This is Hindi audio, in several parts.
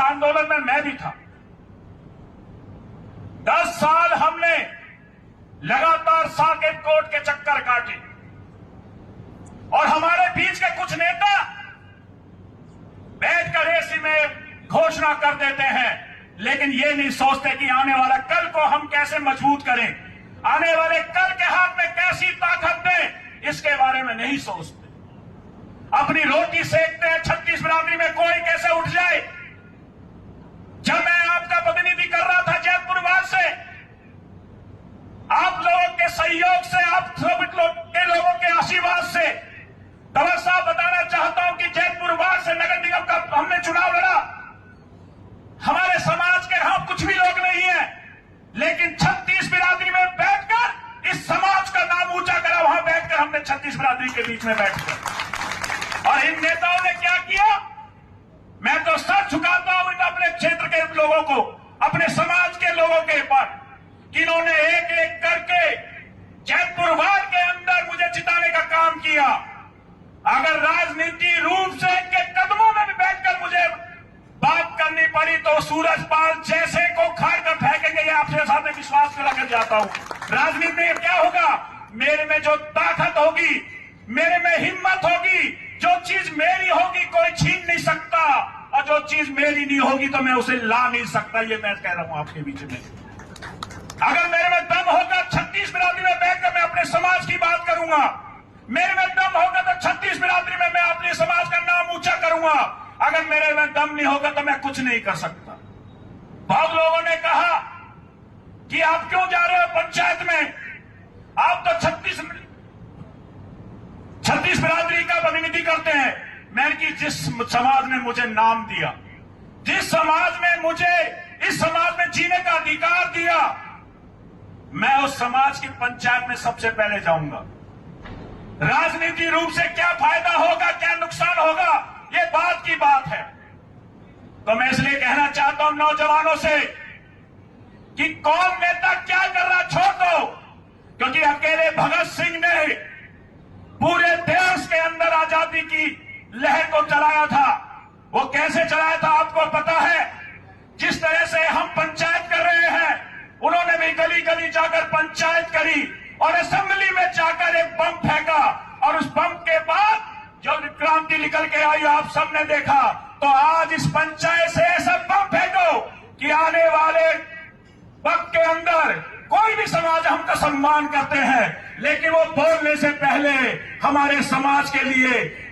आंदोलन में मैं भी था। 10 साल हमने लगातार साकेत कोर्ट के चक्कर काटे और हमारे बीच के कुछ नेता बैठकर ऐसी में घोषणा कर देते हैं, लेकिन ये नहीं सोचते कि आने वाला कल को हम कैसे मजबूत करें, आने वाले कल के हाथ में कैसी ताकत दें, इसके बारे में नहीं सोचते। अपनी रोटी सेकते हैं 36 बिरादरी में कोई कैसे उठ जाए। जब मैं आपका प्रतिनिधि कर रहा था जैतपुर वार्ड से, आप लोगों के सहयोग से, आप सब लोगों के आशीर्वाद से, तंवर साहब बताना चाहता हूं कि जैतपुर वार्ड से नगर निगम का हमने चुनाव लड़ा। हमारे समाज के हम कुछ भी लोग नहीं है, लेकिन 36 बिरादरी में बैठकर इस समाज का नाम ऊंचा करा। वहां बैठकर हमने 36 बिरादरी के बीच में बैठकर, और इन नेताओं ने क्या किया, मैं तो सर झुकाता हूं इन अपने क्षेत्र के लोगों को, अपने समाज के लोगों के ऊपर, कि इन्होंने एक एक करके जैतपुर वार्ड के अंदर मुझे जिताने का काम किया। अगर राजनीति रूप से इनके कदमों में भी बैठकर मुझे बात करनी पड़ी तो सूरजपाल जैसे को खाड़ कर फेंकेंगे, ये आपसे सामने विश्वास कर रखकर जाता हूं। राजनीति में क्या होगा, मेरे में जो ताकत होगी, मेरे में हिम्मत होगी, जो चीज मेरी होगी कोई छीन नहीं सकता, और जो चीज मेरी नहीं होगी तो मैं उसे ला नहीं सकता। ये मैं कह रहा हूं आपके बीच में। अगर मेरे में दम होगा 36 बिरादरी में बैठकर मैं अपने समाज की बात करूंगा, मेरे में दम होगा तो 36 बिरादरी में मैं अपने समाज का नाम ऊंचा करूंगा। अगर मेरे में दम नहीं होगा तो मैं कुछ नहीं कर सकता। बहुत लोगोंने ने कहा कि आप क्यों जा रहे हो पंचायत में, आप तो 36 बिरादरी का प्रतिनिधि करते हैं। मैंने कि जिस समाज ने मुझे नाम दिया, जिस समाज में मुझे इस समाज में जीने का अधिकार दिया, मैं उस समाज की पंचायत में सबसे पहले जाऊंगा। राजनीति रूप से क्या फायदा होगा, क्या नुकसान होगा, ये बात की बात है। तो मैं इसलिए कहना चाहता हूं नौजवानों से कि कौन नेता क्या कर रहा छोड़ दो, क्योंकि अकेले भगत सिंह ने पूरे देश के अंदर आजादी की लहर को चलाया था। वो कैसे चलाया था आपको पता है। जिस तरह से हम पंचायत कर रहे हैं, उन्होंने भी गली गली जाकर पंचायत करी और असेंबली में जाकर एक बम फेंका, और उस बम के बाद जो क्रांति निकल के आई आप सबने देखा। तो आज इस पंचायत से ऐसा बम फेंको कि आने वाले वक्त के अंदर कोई भी समाज हमका सम्मान करते हैं, लेकिन वो बोलने से पहले हमारे समाज के लिए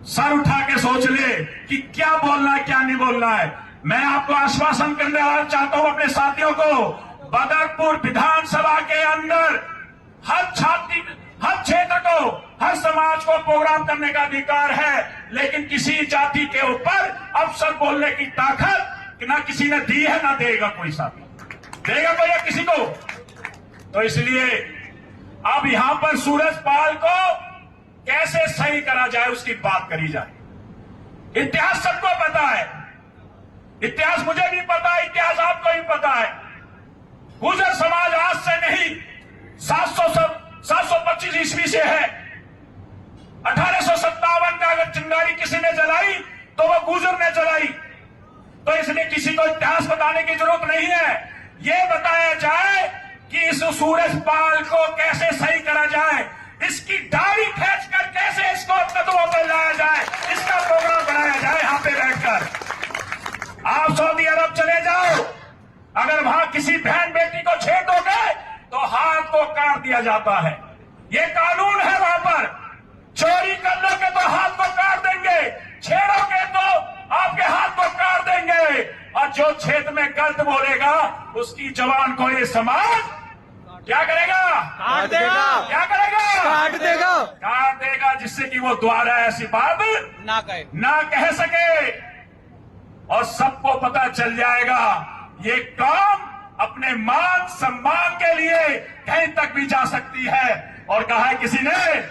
सर उठा के सोच ले कि क्या बोलना है क्या नहीं बोलना है। मैं आपको आश्वासन करने चाहता हूं अपने साथियों को, बदरपुर विधानसभा के अंदर हर छात्र, हर क्षेत्र को, हर समाज को प्रोग्राम करने का अधिकार है, लेकिन किसी जाति के ऊपर अफसर बोलने की ताकत ना किसी ने दी है, ना देगा कोई साथी, देगा कोई या किसी को। तो इसलिए अब यहां पर सूरजपाल को कैसे सही करा जाए उसकी बात करी जाए। इतिहास सबको पता है, इतिहास मुझे भी पता है, इतिहास आपको भी पता है। गुर्जर समाज आज से नहीं 725 ईस्वी से है। 1857 का अगर चिंगारी किसी ने जलाई तो वो गुर्जर ने जलाई। तो इसलिए किसी को इतिहास बताने की जरूरत नहीं है। ये बताया जाए कि इस सूरजपाल को कैसे सही करा जाए, इसकी दाढ़ी खींचकर कैसे इसको कदमों पर लाया जाए, इसका प्रोग्राम बनाया जाए। यहां पे बैठकर आप सऊदी अरब चले जाओ, अगर वहां किसी बहन बेटी को छेड़ोगे तो हाथ को काट दिया जाता है। ये कानून है वहां पर। चोरी कर लोगे तो हाथ को काट देंगे, छेड़ोगे तो आपके हाथ को काट देंगे, और जो क्षेत्र में गलत बोलेगा उसकी जवान को ये समाज क्या करेगा, काट देगा। क्या करेगा, काट देगा, काट देगा, जिससे कि वो दोबारा ऐसी बात ना कह सके, और सबको पता चल जाएगा ये काम अपने मान सम्मान के लिए कहीं तक भी जा सकती है। और कहा है किसी ने,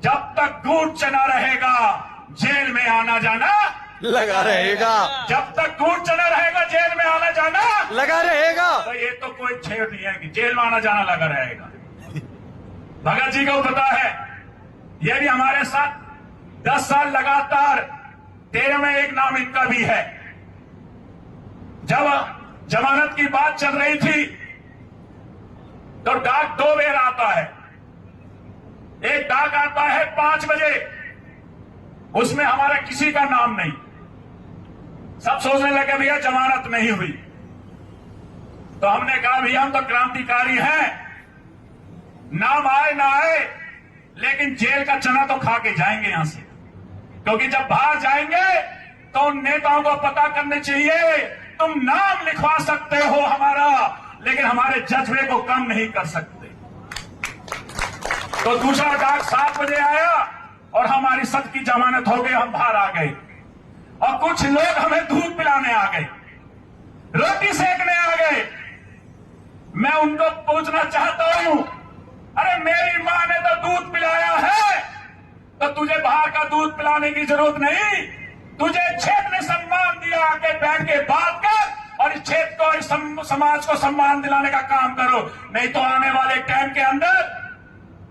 जब तक दूध चना रहेगा जेल में आना जाना लगा रहेगा। जब तक दूध चना रहेगा जेल में आना जाना लगा रहेगा। तो ये तो कोई छेड़ नहीं है कि जेल में आना जाना लगा रहेगा। भगत जी को पता है, ये भी हमारे साथ 10 साल लगातार 13 में एक नाम इनका भी है। जब जमानत की बात चल रही थी तो डाक 2 बेर आता है। एक डाक आता है 5 बजे, उसमें हमारा किसी का नाम नहीं। सब सोचने लगे भैया जमानत नहीं हुई। तो हमने कहा भैया हम तो क्रांतिकारी हैं, नाम आए ना आए लेकिन जेल का चना तो खा के जाएंगे यहां से, क्योंकि जब बाहर जाएंगे तो उन नेताओं को पता करने चाहिए तुम नाम लिखवा सकते हो हमारा, लेकिन हमारे जज्बे को कम नहीं कर सकते। तो दूसरा डाक 7 बजे आया और हमारी सख्त की जमानत हो गई, हम बाहर आ गए। और कुछ लोग हमें दूध पिलाने आ गए, रोटी सेकने आ गए। मैं उनको पूछना चाहता हूं, अरे मेरी मां ने तो दूध पिलाया है, तो तुझे बाहर का दूध पिलाने की जरूरत नहीं। तुझे क्षेत्र ने सम्मान दिया, आके बैठ के बात कर और इस क्षेत्र को, इस समाज को सम्मान दिलाने का काम करो। नहीं तो आने वाले टाइम के अंदर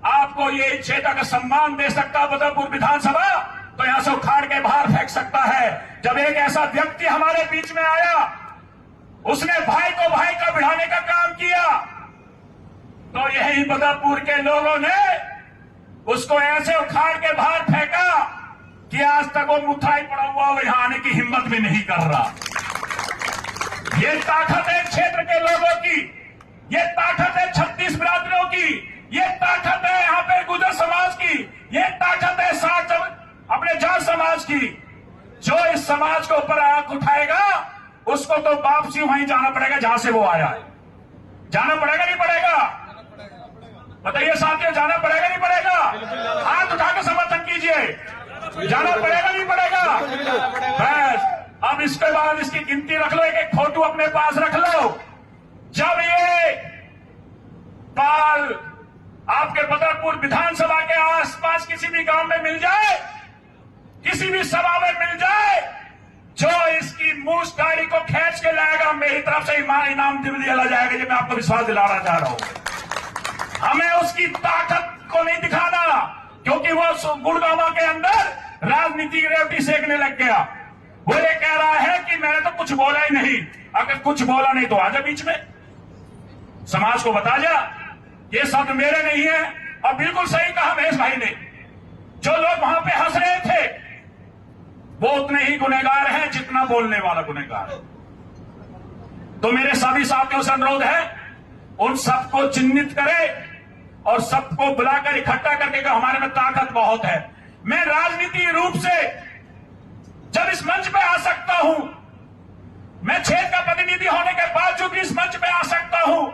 आपको ये क्षेत्र का सम्मान दे सकता बदरपुर विधानसभा, तो यहां से उखाड़ के बाहर फेंक सकता है। जब एक ऐसा व्यक्ति हमारे बीच में आया, उसने भाई को भाई का बढ़ाने का काम किया, तो यही बदरपुर के लोगों ने उसको ऐसे उखाड़ के बाहर फेंका कि आज तक वो मुथाई पड़ा हुआ, वो यहां आने की हिम्मत भी नहीं कर रहा। ये ताकत है क्षेत्र के लोगों की, ये ताकत है 36 बिरादरियों की, ये ताकत है यहाँ पे गुजर समाज की, ये ताकत है 60 अपने जाट समाज की। जो इस समाज के ऊपर आंख उठाएगा उसको तो वापसी वहीं जाना पड़ेगा जहां से वो आया है। जाना पड़ेगा नहीं पड़ेगा? बताइए साथियों, जाना पड़ेगा नहीं पड़ेगा? हाथ उठा के समर्थन कीजिए। जाना पड़ेगा नहीं पड़ेगा? बस अब इसके बाद इसकी गिनती रख लो, एक फोटो अपने पास रख लो। जब ये पाल आपके बदरपुर विधानसभा के आसपास किसी भी गांव में मिल जाए, किसी भी सभा में मिल जाए, जो इसकी मूस गाड़ी को खींच के लाएगा, मेरी तरफ से इनाम दिया जाएगा। ये मैं आपको विश्वास दिलाना चाह रहा हूं। हमें उसकी ताकत को नहीं दिखाना, क्योंकि वो गुड़गांव के अंदर राजनीति की रेवटी सेकने लग गया। वो ये कह रहा है कि मैंने तो कुछ बोला ही नहीं। अगर कुछ बोला नहीं तो आजा बीच में, समाज को बता जा ये शब्द मेरे नहीं है। और बिल्कुल सही कहा महेश भाई ने, जो लोग वहां पे हंस रहे थे वो उतने ही गुनहगार हैं जितना बोलने वाला गुनहगार है। तो मेरे सभी साथियों से अनुरोध है, उन सबको चिन्हित करे और सबको बुलाकर इकट्ठा करके कहा हमारे में ताकत बहुत है। मैं राजनीतिक रूप से जब इस मंच पे आ सकता हूं, मैं क्षेत्र का प्रतिनिधि होने के बावजूद भी इस मंच पे आ सकता हूं,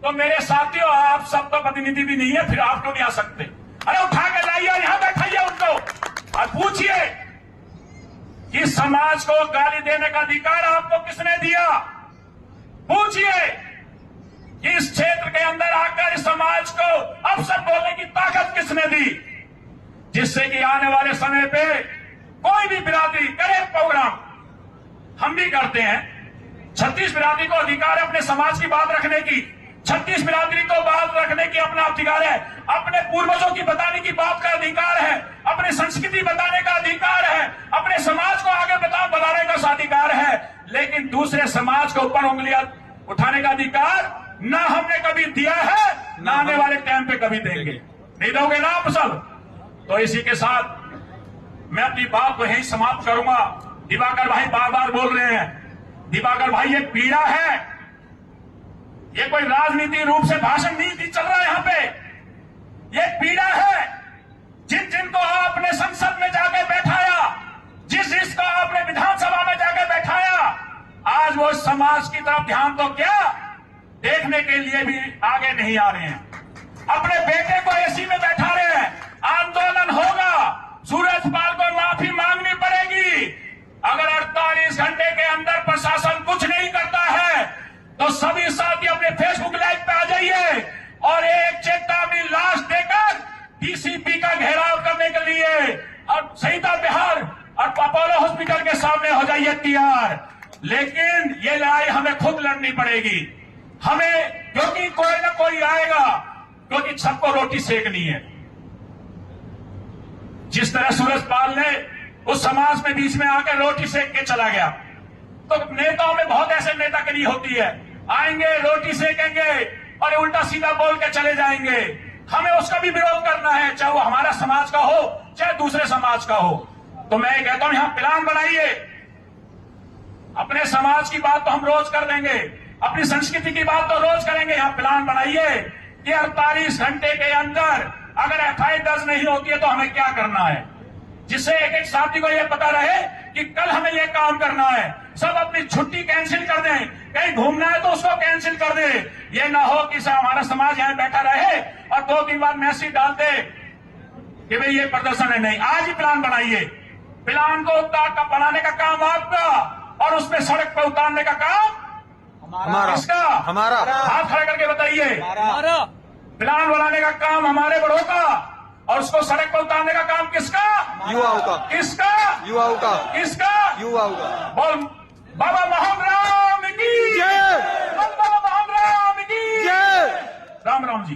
तो मेरे साथियों आप सब तो प्रतिनिधि भी नहीं है, फिर आप क्यों नहीं आ सकते? अरे उठा के लाइए और यहां बैठाइए उनको और पूछिए कि समाज को गाली देने का अधिकार आपको किसने दिया? पूछिए कि इस क्षेत्र के अंदर आकर इस समाज को अवसर बोलने की ताकत किसने दी, जिससे कि आने वाले समय पे कोई भी बिरादरी करे प्रोग्राम, हम भी करते हैं। 36 बिरादरी को अधिकार है अपने समाज की बात रखने की, 36 बिरादरी को बात रखने की अपना अधिकार है, अपने पूर्वजों की बताने की बात का अधिकार है, अपने संस्कृति बताने का अधिकार है, अपने समाज को आगे बढ़ाने का अधिकार है। लेकिन दूसरे समाज के ऊपर उंगलियां उठाने का अधिकार ना हमने कभी दिया है, ना आने वाले टाइम पे कभी देंगे। नहीं दोगे ना आप सब? तो इसी के साथ मैं अपनी बात को यहीं समाप्त करूंगा। दिवाकर भाई बार बार बोल रहे हैं, दिवाकर भाई ये पीड़ा है, ये कोई राजनीतिक रूप से भाषण नहीं चल रहा है यहां पे, ये पीड़ा है। जिन जिनको आपने संसद में जाके बैठाया, जिसको आपने विधानसभा में जाके बैठाया, आज वो समाज की तरफ ध्यान तो क्या देखने के लिए भी आगे नहीं आ रहे हैं। अपने बेटे को एसी में बैठा रहे हैं। आंदोलन होगा, सूरजपाल को माफी मांगनी पड़ेगी। अगर 48 घंटे के अंदर प्रशासन कुछ नहीं करता है तो सभी साथी अपने फेसबुक लाइव पे आ जाइए और एक चेतावनी लास्ट देकर डीसीपी का घेराव करने के लिए और सहिता बिहार और अपोलो हॉस्पिटल के सामने हो जाइए तैयार। लेकिन ये लड़ाई हमें खुद लड़नी पड़ेगी, हमें, क्योंकि कोई ना कोई आएगा, क्योंकि सबको रोटी सेकनी है। जिस तरह सूरजपाल ने उस समाज में बीच में आकर रोटी सेक के चला गया, तो नेताओं में बहुत ऐसे नेता के लिए होती है, आएंगे रोटी सेकेंगे और उल्टा सीधा बोल के चले जाएंगे। हमें उसका भी विरोध करना है, चाहे वो हमारा समाज का हो चाहे दूसरे समाज का हो। तो मैं ये कहता हूं यहां प्लान बनाइए। अपने समाज की बात तो हम रोज कर देंगे, अपनी संस्कृति की बात तो रोज करेंगे। यहां प्लान बनाइए कि 48 घंटे के अंदर अगर एफआईआर दर्ज नहीं होती है तो हमें क्या करना है, जिससे एक एक साथी को यह पता रहे कि कल हमें यह काम करना है। सब अपनी छुट्टी कैंसिल कर दें, कहीं घूमना है तो उसको कैंसिल कर दे। ये ना हो कि हमारा समाज यहां बैठा रहे और 2 दिन बाद मैसेज डाल दे कि भाई ये प्रदर्शन है। नहीं, आज ही प्लान बनाइए। प्लान को बनाने का काम आपका और उसमें सड़क पर उतारने का काम हमारा किसका? हमारा। हाथ खड़े करके बताइए। प्लान बनाने का काम हमारे बड़ों का और उसको सड़क पर उतारने का काम किसका? युवाओं का। किसका? युवाओं का। किसका? युवाओं का। बोल बाबा मोहन राम की जय। बाबा मोहन राम की जय। राम राम जी।